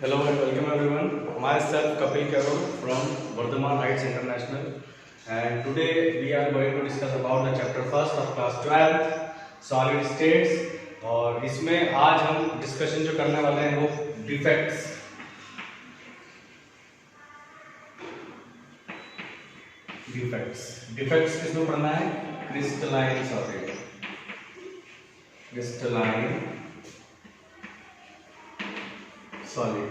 Hello and welcome everyone. Myself Kapil Karol from Vardhaman Heights International, and today we are going to discuss about the chapter first of class 12 solid states। और इसमें आज हम discussion जो करने वाले हैं वो डिफेक्ट्स डिफेक्ट्स किसमें पढ़ना है? क्रिस्टलाइन सॉलिड, क्रिस्टलाइन सॉलिड,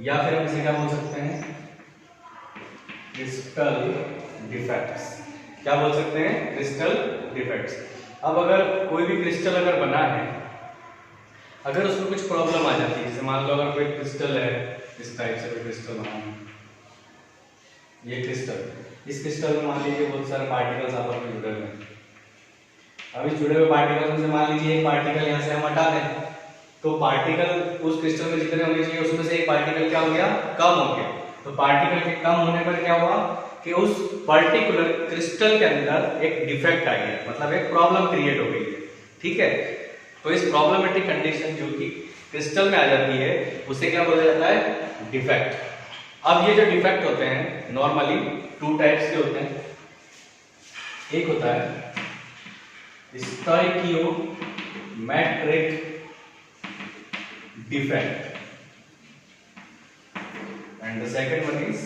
या फिर हम इसे क्या बोल सकते हैं? Crystal defects. क्या बोल सकते हैं? Crystal defects. अब अगर कोई भी क्रिस्टल अगर बना है, अगर उसमें कुछ प्रॉब्लम आ जाती है, जैसे मान लो अगर कोई क्रिस्टल है, इस टाइप से कोई क्रिस्टल बना है, ये क्रिस्टल, इस क्रिस्टल में मान लीजिए बहुत सारे पार्टिकल्स आपस में जुड़े हुए हैं। अब इस जुड़े हुए पार्टिकल में से मान लीजिए एक पार्टिकल यहाँ से हम हटा दें, तो पार्टिकल उस क्रिस्टल में जितने होने चाहिए उसमें से एक पार्टिकल क्या हो गया? कम हो गया। तो पार्टिकल के कम होने पर क्या हुआ कि उस पर्टिकुलर क्रिस्टल के अंदर एक डिफेक्ट आ गया, मतलब एक प्रॉब्लम क्रिएट हो गई है। ठीक है, तो इस प्रॉब्लमेटिक कंडीशन जो कि क्रिस्टल में आ जाती है उसे क्या बोला जाता है? डिफेक्ट। अब ये जो डिफेक्ट होते हैं नॉर्मली टू टाइप्स के होते हैं। एक होता है stoichiometric defect and the second one is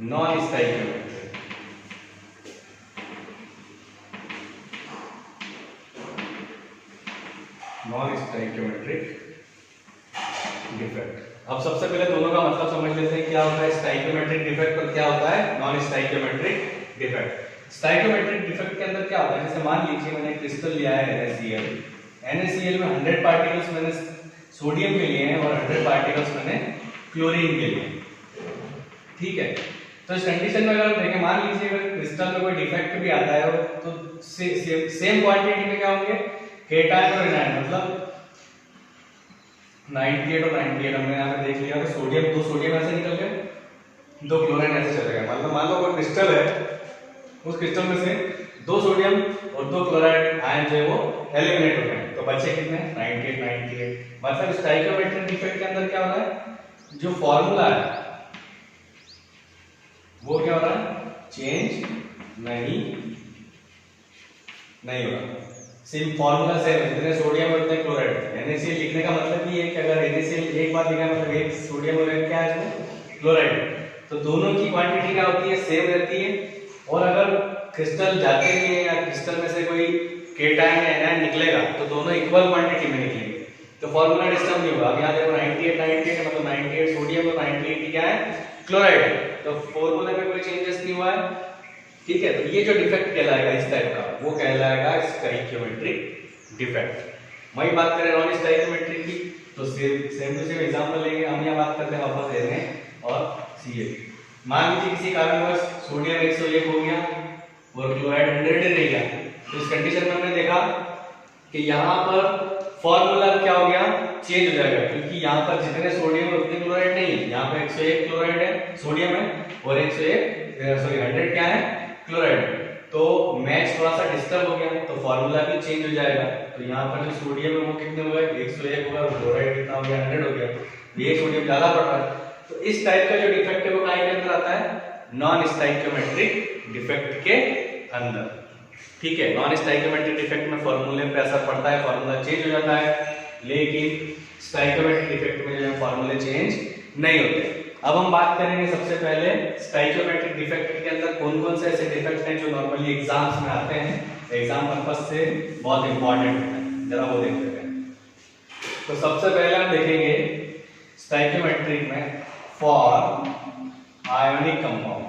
non-stoichiometric। non-stoichiometric defect। अब सबसे पहले दोनों का मतलब समझ लेते हैं, क्या होता है स्टाइकियोमेट्रिक डिफेक्ट और क्या होता है non stoichiometric defect. Stoichiometric defect के अंदर क्या होता है? जैसे मान लीजिए मैंने क्रिस्टल लिया है NaCl, NaCl में 100 पार्टिकल्स मैंने सोडियम के लिए हैं और 100 पार्टिकल्स मैंने क्लोरीन के लिए। ठीक है, तो इस कंडीशन में अगर हम देखें, मान लीजिए अगर क्रिस्टल में कोई डिफेक्ट भी आता है तो सेम क्वांटिटी में क्या होंगे? केटायन और एनायन, मतलब 98 और 98 हमने यहाँ पे देख लिया कि सोडियम, दो सोडियम ऐसे निकल गए, दो क्लोरीन ऐसे चले गए। मतलब मान लो कोई क्रिस्टल है, उस क्रिस्टल में से दो सोडियम और दो क्लोराइड आयन जो है वो एलिमिनेट हो गए, तो बचे कितने? 98 98। मतलब स्टाइकियोमेट्रिक डिफेक्ट के अंदर क्या हो रहा है? जो फॉर्मूला है वो क्या हो रहा है? चेंज नहीं हो रहा। सिर्फ फॉर्मूला सेम है, जितने सोडियम और उतने क्लोराइड। NaCl लिखने का मतलब ये है कि अगर NaCl एक बार लिखा मतलब एक सोडियम और एक क्या है क्लोराइड, तो दोनों की क्वांटिटी क्या होती है? सेम रहती है। और अगर क्रिस्टल जाते हैं या क्रिस्टल में से कोई केटायन या एनायन निकलेगा तो दोनों इक्वल क्वांटिटी में निकलेंगे, तो फॉर्मूला डिस्टर्ब नहीं होगा। अब यहाँ देखो 98 98 मतलब 98 सोडियम और 98 क्या है? क्लोराइड है, तो फॉर्मूले में कोई चेंजेस नहीं हुआ है। ठीक है, तो ये जो डिफेक्ट कहलाएगा इस टाइप का, वो कहलाएगा स्टाइकियोमेट्रिक डिफेक्ट। वही बात करें नॉन स्टाइकियोमेट्रिक की, तो सेम टू सेम एग्जांपल लेंगे। हम यहाँ बात करते हैं वापस Na और Cl। मान लीजिए किसी कारणवश सोडियम 101 हो गया और क्लोराइड 100 रह गया, तो इस कंडीशन में हमने देखा कि यहाँ पर फॉर्मूला क्या हो गया? चेंज हो जाएगा, क्योंकि यहाँ पर जितने सोडियम और उतने क्लोराइड नहीं है। यहाँ पर 101 क्लोराइड है, सोडियम है, और 100 क्या है? क्लोराइड। तो मैच थोड़ा सा डिस्टर्ब हो गया, तो फॉर्मूला भी चेंज हो जाएगा। तो यहाँ पर जो सोडियम है वो कितने हो गए? 101 होगा, और क्लोराइड कितना हो गया? 100 हो गया। ये सोडियम ज्यादा पड़ रहा है, तो इस टाइप का जो डिफेक्ट है वो कहाँ के अंदर आता है? नॉन स्टाइकियोमेट्रिक डिफेक्ट के अंदर। ठीक है, नॉन स्टाइकियोमेट्रिक डिफेक्ट में फॉर्मूले पे असर पड़ता है, फॉर्मूला चेंज हो जाता है, लेकिन स्टाइकियोमेट्रिक डिफेक्ट में जो है फॉर्मूले चेंज नहीं होते। अब हम बात करेंगे सबसे पहले स्टाइकियोमेट्रिक डिफेक्ट के अंदर कौन कौन से ऐसे डिफेक्ट हैं जो नॉर्मली एग्जाम्स में आते हैं, एग्जाम पर्पस से बहुत इंपॉर्टेंट है, जरा वो देखते हैं। तो सबसे पहले हम देखेंगे स्टाइकियोमेट्रिक में for ionic compound.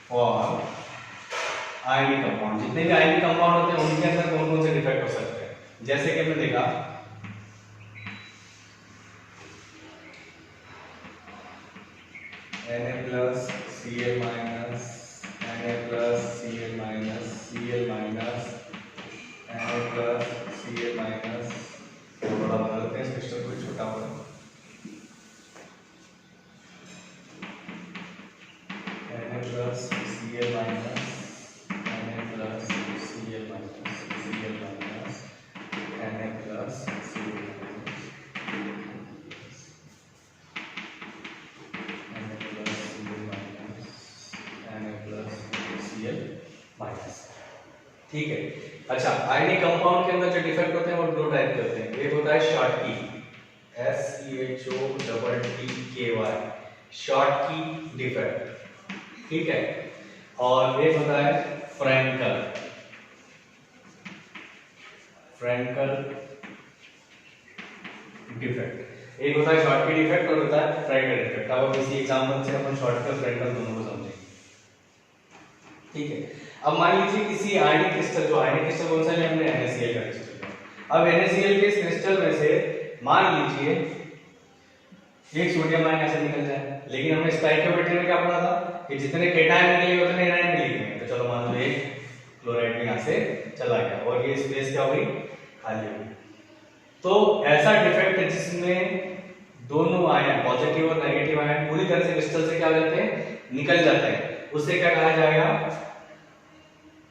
For ionic compound, जितने भी आयोनिक कंपाउंड होते हैं उनके अंदर कौन कौन से डिफेक्ट हो सकते हैं? जैसे कि हमने देखा Na plus Cl minus, Na plus Cl minus, Cl minus, Na plus Cl minus, थोड़ा बना लेते हैं क्रिस्टल को, छोटा हो Na plus Cl minus, Na plus Cl minus, Cl minus, Na plus Cl minus। ठीक है। अच्छा, आयनिक कंपाउंड के अंदर जो डिफेक्ट होते हैं वो दो टाइप के होते हैं। एक होता है शॉर्टकी, SCHOTTKY, शॉर्टकी डिफेक्ट, ठीक है। और एक होता है फ्रैंकल डिफेक्ट। एक होता है शॉर्टकी डिफेक्ट और होता है फ्रैंकल डिफेक्ट। अब इसी एग्जांपल से अपन शॉर्टकी और फ्रैंकल दोनों को समझेंगे, ठीक है। अब मान लीजिए किसी आयनिक क्रिस्टल, जो आयनिक क्रिस्टल कौन सा लिया हमने, NaCl का क्रिस्टल। अब NaCl के इस क्रिस्टल में से मान लीजिए एक सोडियम आयन ऐसे निकल जाए, लेकिन हमने स्टोइकियोमेट्री में क्या पढ़ा था कि जितने केटायन निकलेंगे उतने एनायन भी लिखेंगे। तो चलो मान लो एक क्लोराइड भी यहां से चला गया और ये स्पेस क्या हुई, खाली हो गई। तो ऐसा डिफेक्ट है जिसमें दोनों आयन, पॉजिटिव और नेगेटिव आयन, पूरी तरह से क्रिस्टल से क्या हो जाते हैं, निकल जाते हैं। उसे क्या कहा जाएगा,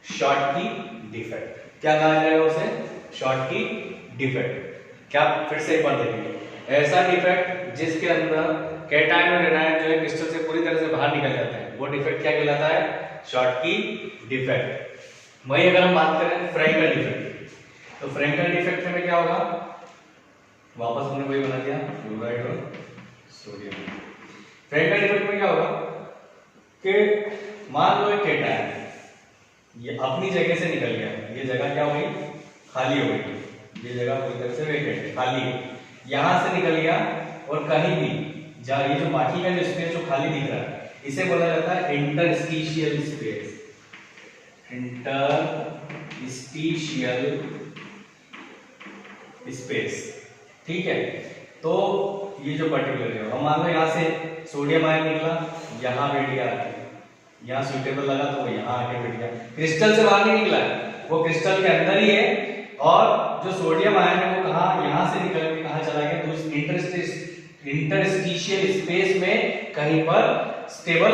शॉर्टकी डिफेक्ट। क्या कहा जाएगा उसे, शॉर्टकी डिफेक्ट। क्या, फिर से एक बार देखेंगे, ऐसा डिफेक्ट जिसके अंदर कैटायन और एनायन जो है क्रिस्टल से पूरी तरह से बाहर निकल जाते हैं, वो डिफेक्ट क्या कहलाता है, शॉर्टकी डिफेक्ट। वही अगर हम बात करें फ्रैंकल डिफेक्ट, तो फ्रैंकल डिफेक्ट में क्या होगा, वापस हमने वही बना दिया, क्लोराइड और सोडियम। फ्रैंकल डिफेक्ट में क्या होगा कि मान लो एक कैटायन ये अपनी जगह से निकल गया, ये जगह क्या हो गई, खाली हो गई, ये जगह पूरी तरह से वेकेंट है, खाली है। यहां से निकल गया और कहीं भी जहां ये जो बाकी का जो स्पेस जो खाली दिख रहा है, इसे बोला जाता है इंटरस्टिशियल स्पेस। इंटरस्टिशियल स्पेस, ठीक है। तो ये जो पर्टिकुलर है, मान लो यहां से सोडियम आयन निकला, यहां बैठ गया, यहाँ सुइटेबल लगा तो वो यहाँ आके बैठ गया, क्रिस्टल से बाहर नहीं निकला है, वो क्रिस्टल के अंदर ही है। और जो सोडियम आयन है वो कहाँ, यहाँ से निकल के कहाँ चला गया, तो इंटरस्टिशियल स्पेस में कहीं पर स्टेबल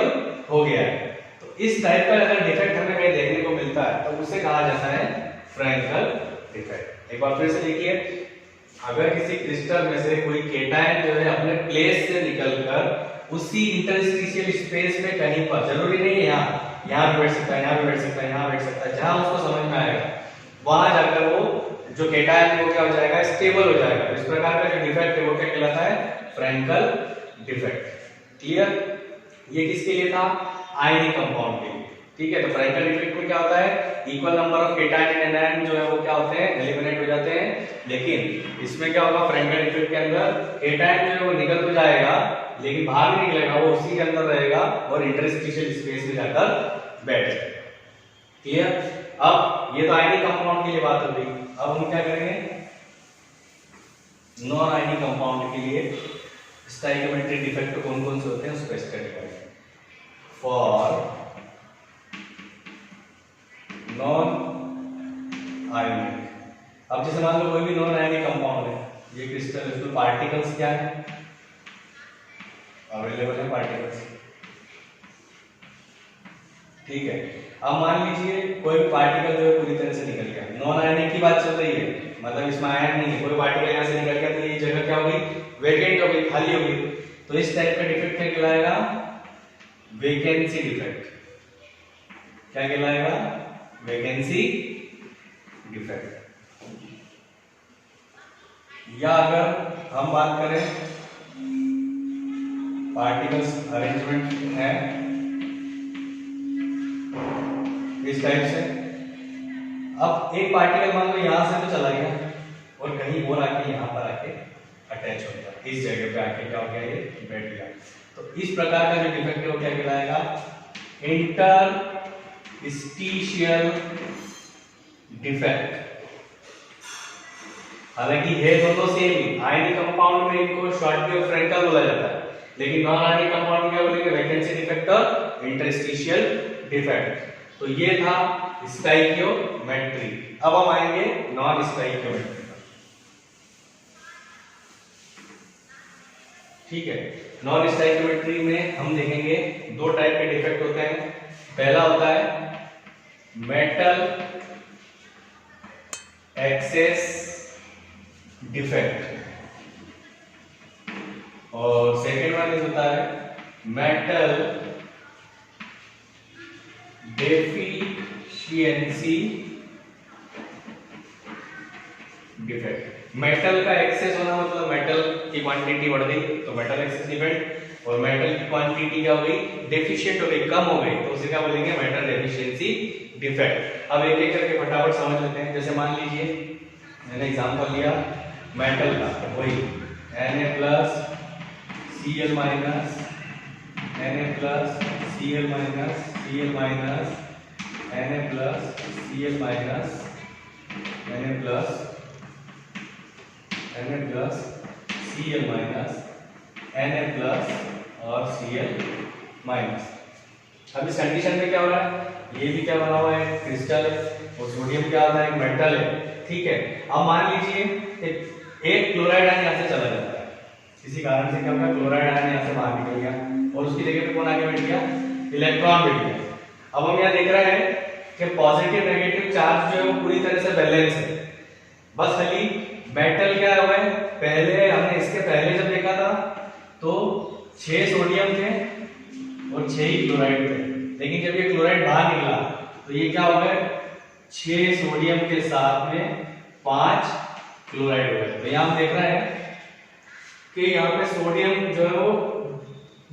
हो गया है। तो इस टाइप का अगर डिफेक्ट हमें कहीं देखने को मिलता है तो उसे कहा जाता है फ्रैंकल डिफेक्ट। एक बार फिर से देखिए, अगर किसी क्रिस्टल में से कोई केटायन जो है अपने प्लेस से निकलकर उसी इंटरस्टिशियल स्पेस में कहीं पर, जरूरी नहीं है यहाँ भी बैठ सकता है, यहाँ भी बैठ सकता है, यहाँ बैठ सकता है, जहां उसको समझ में आएगा वहां जाकर वो जो केटायन वो क्या हो जाएगा, स्टेबल हो जाएगा। इस प्रकार का जो डिफेक्ट है वो क्या कहलाता है, फ्रैंकल डिफेक्ट। क्लियर, ये किसके लिए था, आयनिक कंपाउंड के लिए, ठीक है। तो फ्रैंकल डिफेक्ट में क्या होता है, equal number of cation and anion जो है वो क्या होते हैं, एलिमिनेट हो जाते हैं। लेकिन इसमें क्या होगा, फ्रैंकल डिफेक्ट के अंदर केटायन जो है वो निकल तो जाएगा लेकिन बाहर नहीं निकलेगा, वो उसी के अंदर रहेगा और इंटरस्टिशियल स्पेस में जाकर बैठ जाएगा। क्लियर। अब ये तो आयनिक कंपाउंड के लिए बात हो गई, अब हम क्या करेंगे, नॉन आयनिक कंपाउंड के लिए स्टोइकियोमेट्रिक डिफेक्ट कौन कौन से होते हैं उसको स्टडी करेंगे। फॉर नॉन आयनिक, अब जैसे मान लो कोई भी नॉन आयनिक कंपाउंड है, ये क्रिस्टल, इसमें पार्टिकल्स क्या है, अवेलेबल है पार्टिकल्स, ठीक है। अब मान लीजिए कोई भी पार्टिकल जो है पूरी तरह से निकल गया, नॉन आयनिक की बात चल रही है, मतलब इसमें आयन नहीं है, कोई पार्टिकल यहां से निकल गया तो ये जगह क्या हो गई, वेकेंट हो गई, खाली हो गई। तो इस टाइप का डिफेक्ट क्या कहलाएगा, वेकेंसी डिफेक्ट। क्या कहलाएगा, वेकेंसी डिफेक्ट। या अगर हम बात करें पार्टिकल्स अरेंजमेंट है इस टाइप से, अब एक पार्टिकल मान लो यहां से तो चला गया और कहीं और आके यहां पर आके अटैच हो गया, इस जगह पे आके क्या हो गया, ये बैठ गया। तो इस प्रकार का जो डिफेक्ट है वो क्या कहलाएगा, इंटरस्टिशियल डिफेक्ट। हालांकि है दोनों सेम ही, आयनिक कंपाउंड में इनको शॉर्टकी और फ्रैंकल बोला जाता है, लेकिन नॉन आयनिक कंपाउंड में क्या बोलेंगे, वैकेंसी डिफेक्ट और इंटरस्टिशियल डिफेक्ट। तो ये था स्टोइकियोमेट्री। अब हम आएंगे नॉन स्टोइकियोमेट्री पर, ठीक है। नॉन स्टोइकियोमेट्री में हम देखेंगे दो टाइप के डिफेक्ट होते हैं। पहला होता है मेटल एक्सेस डिफेक्ट और सेकेंड वन होता है मेटल डेफिशिएंसी डिफेक्ट। मेटल का एक्सेस होना मतलब मेटल की क्वांटिटी बढ़ गई तो मेटल एक्सेस डिफेक्ट, और मेटल की क्वांटिटी क्या हो गई, डेफिशिएंट हो गई, कम हो गई, तो उसे क्या बोलेंगे, मेटल डेफिशिएंसी डिफेक्ट। अब एक एक करके फटाफट समझ लेते हैं। जैसे मान लीजिए मैंने एग्जांपल लिया मेटल का, वही Na+Cl- Na+Cl- Cl- Na+Cl- Na+Cl- Na+ और Cl-। अब इस कंडीशन में क्या हो रहा है, ये भी क्या बना हुआ है, क्रिस्टल है, और सोडियम क्या होता है, एक मेटल है, ठीक है। अब मान लीजिए एक क्लोराइड आयन यहाँ से चला जाता है, किसी कारण से क्या होगा, क्लोराइड आयन यहाँ से बाहर निकल गया और उसकी जगह पे कौन आके बैठ गया, इलेक्ट्रॉन बैठ गया। अब हम यहाँ देख रहे हैं कि पॉजिटिव नेगेटिव चार्ज जो है वो पूरी तरह से बैलेंस है, बस खाली मेटल क्या हुआ है, पहले हमने इसके पहले जब देखा था तो 6 सोडियम थे और 6 ही क्लोराइड थे, लेकिन जब ये क्लोराइड बाहर निकला तो ये क्या हो गए, 6 सोडियम के साथ में 5 क्लोराइड हो गए। तो यहाँ हम देख रहे हैं कि यहाँ पे सोडियम जो है वो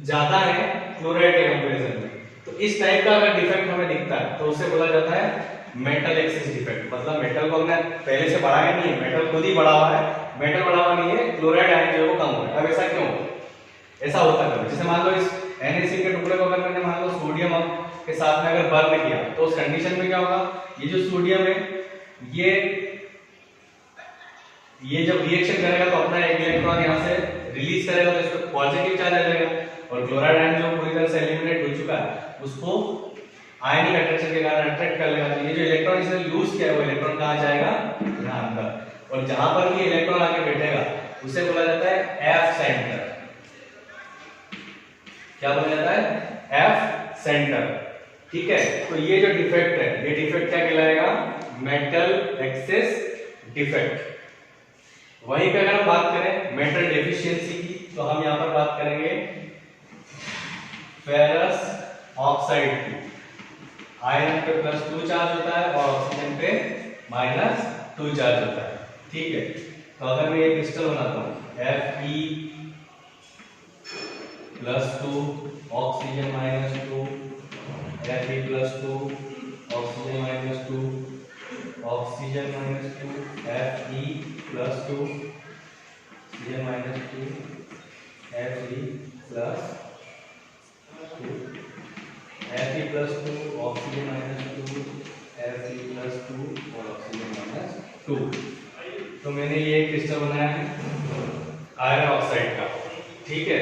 ज्यादा है क्लोराइड के कंपैरिजन में, तो इस टाइप का अगर डिफेक्ट हमें दिखता है तो उसे बोला जाता है मेटल एक्सेस डिफेक्ट। मतलब मेटल को हमने पहले से बढ़ाया नहीं है, मेटल खुद ही बढ़ा हुआ है, मेटल बढ़ा हुआ नहीं है, क्लोराइड आयन जो है वो कम हो है। अब ऐसा क्यों, ऐसा होता है जैसे मान लो इस NaCl के टुकड़े को अगर मैंने मान लो सोडियम के साथ में अगर बर्न किया तो उस कंडीशन में क्या होगा, ये जो सोडियम है ये जब रिएक्शन करेगा तो अपना एक इलेक्ट्रॉन यहाँ से रिलीज करेगा तो इस पर पॉजिटिव चार्ज आ जाएगा, और क्लोराइड आयन जो पूरी तरह से एलिमिनेट हो चुका है उसको आयनिक अट्रैक्शन के कारण अट्रैक्ट कर लेगा। तो ये जो इलेक्ट्रॉन इसने लूज किया है वो इलेक्ट्रॉन कहाँ जाएगा, यहाँ अंदर, और जहां पर भी इलेक्ट्रॉन आके बैठेगा उसे बोला जाता है F सेंटर। क्या बोला जाता है, F सेंटर, ठीक है। तो ये जो डिफेक्ट है ये डिफेक्ट क्या कहलाएगा, मेटल एक्सेस डिफेक्ट। वहीं पे अगर हम बात करें मेटल डेफिशिएंसी की तो हम यहां पर बात करेंगे फेरस ऑक्साइड की। आयरन पे +2 चार्ज होता है और ऑक्सीजन पे -2 चार्ज होता है, ठीक है। तो अगर मैं ये क्रिस्टल बनाता हूं Fe +2 oxygen -2, Fe +2 oxygen -2, oxygen -2, Fe +2 oxygen -2, Fe +2, Fe +2 oxygen -2, Fe +2 और ऑक्सीजन -2। तो मैंने ये क्रिस्टल बनाया है आयरन ऑक्साइड का, ठीक है।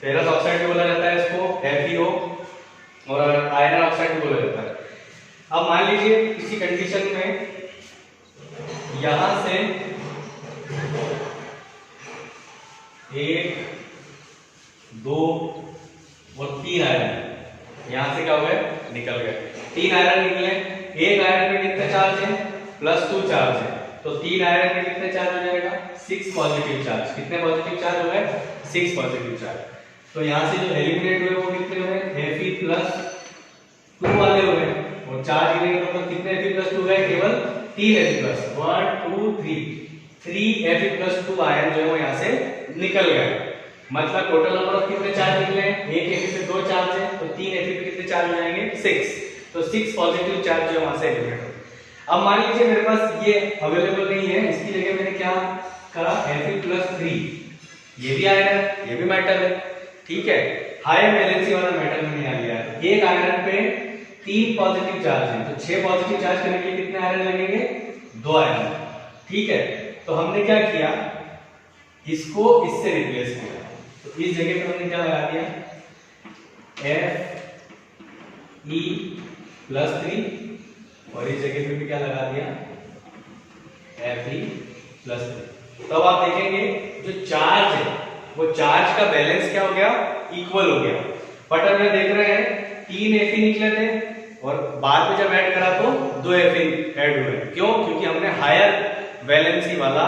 फेरस ऑक्साइड भी बोला जाता है इसको, FeO, और आयरन ऑक्साइड भी बोला जाता है। अब मान लीजिए किसी कंडीशन में यहां से 1, 2 और 3 आयरन यहां से क्या हो गए, निकल गए। 3 आयरन निकले, एक आयरन में कितने चार्ज है, +2 चार्ज है, तो 3 आयरन में कितने चार्ज हो जाएगा, 6 पॉजिटिव चार्ज। कितने पॉजिटिव चार्ज हो गए, 6 पॉजिटिव चार्ज। तो यहां से जो एलिमिनेट हुए वो कितने हुए, Fe+2 वाले हुए, और चार्ज गिरेंगे तो कितने Fe+2 गए, केवल 3 Fe+, 1 2 3 Fe+2 आयन जो है वो यहां से निकल गए। मतलब टोटल नंबर ऑफ कितने चार्ज निकले हैं, एक Fe पे 2 चार्ज है तो 3 Fe पे कितने चार्ज हो जाएंगे, 6। तो 6 पॉजिटिव चार्ज जो वहां से एलिमिनेट हो। अब मान लीजिए मेरे पास ये अवेलेबल नहीं है, इसकी जगह मैंने क्या करा, Fe+3, ये भी आयरन है, ये भी मेटल है, ठीक है। हाई वैलेंसी वाला मेटल मैंने यहाँ लिया है। एक आयरन पे 3 पॉजिटिव चार्ज है तो 6 पॉजिटिव चार्ज करने के लिए कितने आयरन लगेंगे, 2 आयरन, ठीक है। तो हमने क्या किया, इसको इससे रिप्लेस किया, तो इस जगह पे हमने क्या लगा दिया, Fe+3, और इस जगह पे भी क्या लगा दिया, Fe+3। तब आप देखेंगे जो चार्ज है वो चार्ज का बैलेंस क्या हो गया, इक्वल हो गया। बट अब ये देख रहे हैं 3 Fe निकले थे और बाद में जब ऐड करा तो 2 Fe ऐड हुए। क्यों, क्योंकि हमने हायर वैलेंसी वाला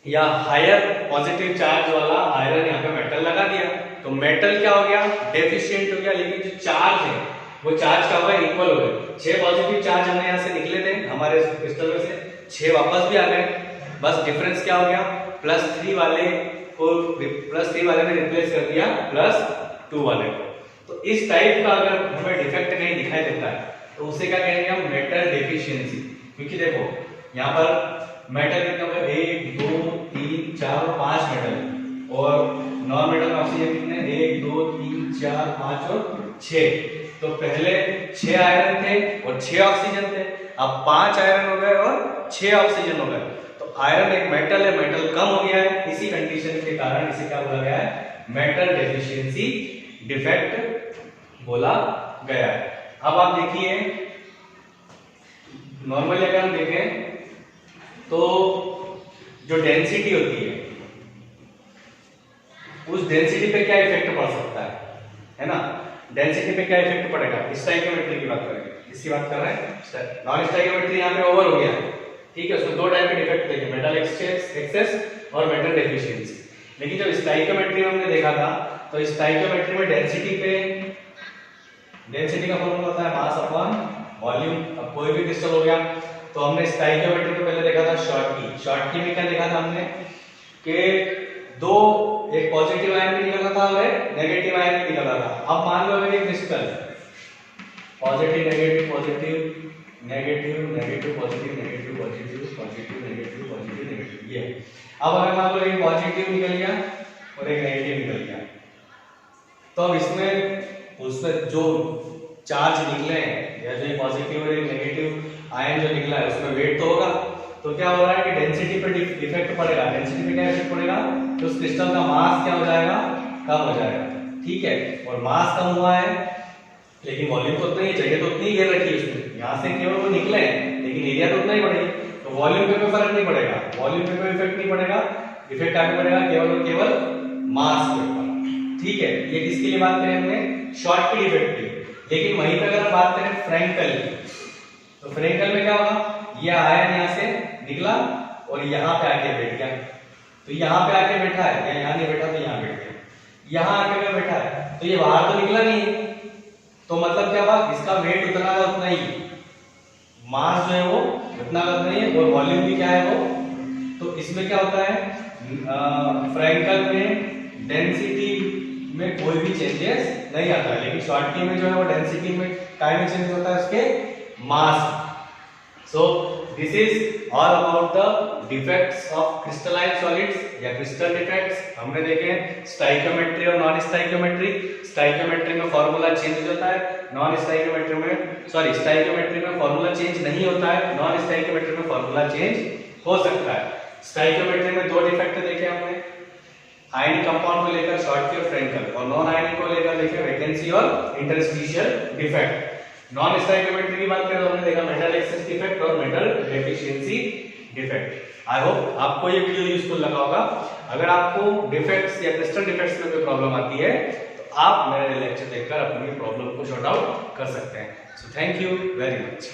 या हायर पॉजिटिव चार्ज वाला आयरन यहाँ पे मेटल लगा दिया, तो मेटल क्या हो गया, डेफिशिएंट हो गया, लेकिन जो चार्ज है वो चार्ज का हुआ, इक्वल हो गए। 6 पॉजिटिव चार्ज हमने यहाँ से निकले थे हमारे क्रिस्टल में से, 6 वापस भी आ गए, बस डिफरेंस क्या हो गया, +3 वाले को +3 वाले में रिप्लेस कर दिया +2 वाले को। तो इस टाइप का अगर हमें डिफेक्ट कहीं दिखाई देता है तो उसे क्या कहेंगे हम, मेटल डेफिशिएंसी। क्योंकि देखो यहाँ पर मेटल कितने हो गए, 1 2 3 4 और 5 मेटल है, और नॉन मेटल में ऑक्सीजन कितने, 1 2 3 4 5 और 6। तो पहले 6 आयरन थे और 6 ऑक्सीजन थे, अब 5 आयरन हो गए और 6 ऑक्सीजन हो गए। तो आयरन एक मेटल है, मेटल कम हो गया है, इसी कंडीशन के कारण इसे क्या बोला गया है, मेटल डेफिशिएंसी डिफेक्ट बोला गया है। अब आप देखिए नॉर्मली अगर हम देखें तो जो डेंसिटी होती है उस डेंसिटी पे क्या इफेक्ट पड़ सकता है ना, डेंसिटी पे क्या इफेक्ट पड़ेगा, स्टोइकियोमेट्री की बात करेंगे, इसकी बात कर रहे हैं। नॉन स्टोइकियोमेट्री यहाँ पे ओवर हो गया, ठीक है, उसमें 2 टाइप के डिफेक्ट देखे, मेटल एक्सेस और मेटल डेफिशिएंसी। लेकिन जब स्टोइकियोमेट्री में हमने देखा था तो स्टोइकियोमेट्री में डेंसिटी का फॉर्मूला होता है मास अपॉन वॉल्यूम। अब कोई भी क्रिस्टल हो गया तो हमने स्टोइकियोमेट्री में पहले देखा था शॉर्टकी में क्या देखा था हमने कि एक पॉजिटिव आयन भी निकलता था और एक नेगेटिव आयन भी निकलता था। अब मान लो अगर एक crystal positive negative positive negative negative positive negative positive positive negative positive negative, ये अब अगर मान लो एक पॉजिटिव निकल गया और एक नेगेटिव निकल गया, तो अब उसमें जो चार्ज निकले हैं या जो पॉजिटिव और नेगेटिव आयन जो निकला है उसमें वेट तो होगा, तो क्या हो रहा है कि डेंसिटी पे इफेक्ट पड़ेगा। डेंसिटी पे क्या इफेक्ट पड़ेगा, तो उस क्रिस्टल का मास क्या हो जाएगा, कम हो जाएगा, ठीक है। और मास कम हुआ है लेकिन वॉल्यूम तो उतना ही, जगह तो उतनी ही घेर रखी है उसने, यहाँ से केवल वो निकले हैं लेकिन एरिया तो उतना ही बढ़ेगा, तो वॉल्यूम पे कोई फर्क नहीं पड़ेगा, वॉल्यूम पे कोई इफेक्ट नहीं पड़ेगा, इफेक्ट आगे पड़ेगा केवल और केवल मास के ऊपर, ठीक है। ये किसके लिए बात करें हमने, शॉर्टकी इफेक्ट की। लेकिन वहीं पे अगर बात करें फ्रैंकल की, तो फ्रैंकल में क्या होगा, ये आयन यहाँ से निकला और यहाँ पे आके बैठ गया, तो यहाँ पे आके बैठा है या यहाँ नहीं बैठा तो यहाँ बैठ गया, यहाँ आके अगर बैठा है तो ये बाहर तो निकला नहीं, तो मतलब क्या हुआ, इसका वेट उतना का उतना ही, मास जो है वो उतना का उतना ही है और वॉल्यूम भी क्या है वो। तो इसमें क्या होता है, फ्रैंकल में डेंसिटी में कोई भी चेंजेस नहीं आता है, लेकिन शॉर्टकी में जो है वो डेंसिटी में काय में चेंज होता है, उसके mass. So this is all about the defects of crystalline solids या क्रिस्टल डिफेक्ट्स। हमने देखे स्टोइकियोमेट्री और नॉन स्टोइकियोमेट्री। स्टोइकियोमेट्री में फॉर्मूला चेंज होता है, नॉन स्टोइकियोमेट्री में स्टोइकियोमेट्री में फॉर्मूला चेंज नहीं होता है, नॉन स्टोइकियोमेट्री में फॉर्मूला चेंज हो सकता है। स्टोइकियोमेट्री में 2 डिफेक्ट देखे हमने, आयनिक कंपाउंड को लेकर शॉर्टकी और फ्रैंकल, और नॉन आयनिक को लेकर देखे वैकेंसी और इंटरस्टिशियल डिफेक्ट। नॉन स्टोइकियोमेट्री की बात करें तो हमने देखा मेटल एक्सेस डिफेक्ट और metal deficiency defect. I hope आपको ये वीडियो यूजफुल लगा होगा। अगर आपको डिफेक्ट्स या क्रिस्टल डिफेक्ट्स में कोई प्रॉब्लम आती है तो आप मेरे लेक्चर देखकर अपनी प्रॉब्लम को सॉर्ट आउट कर सकते हैं। So thank you very much.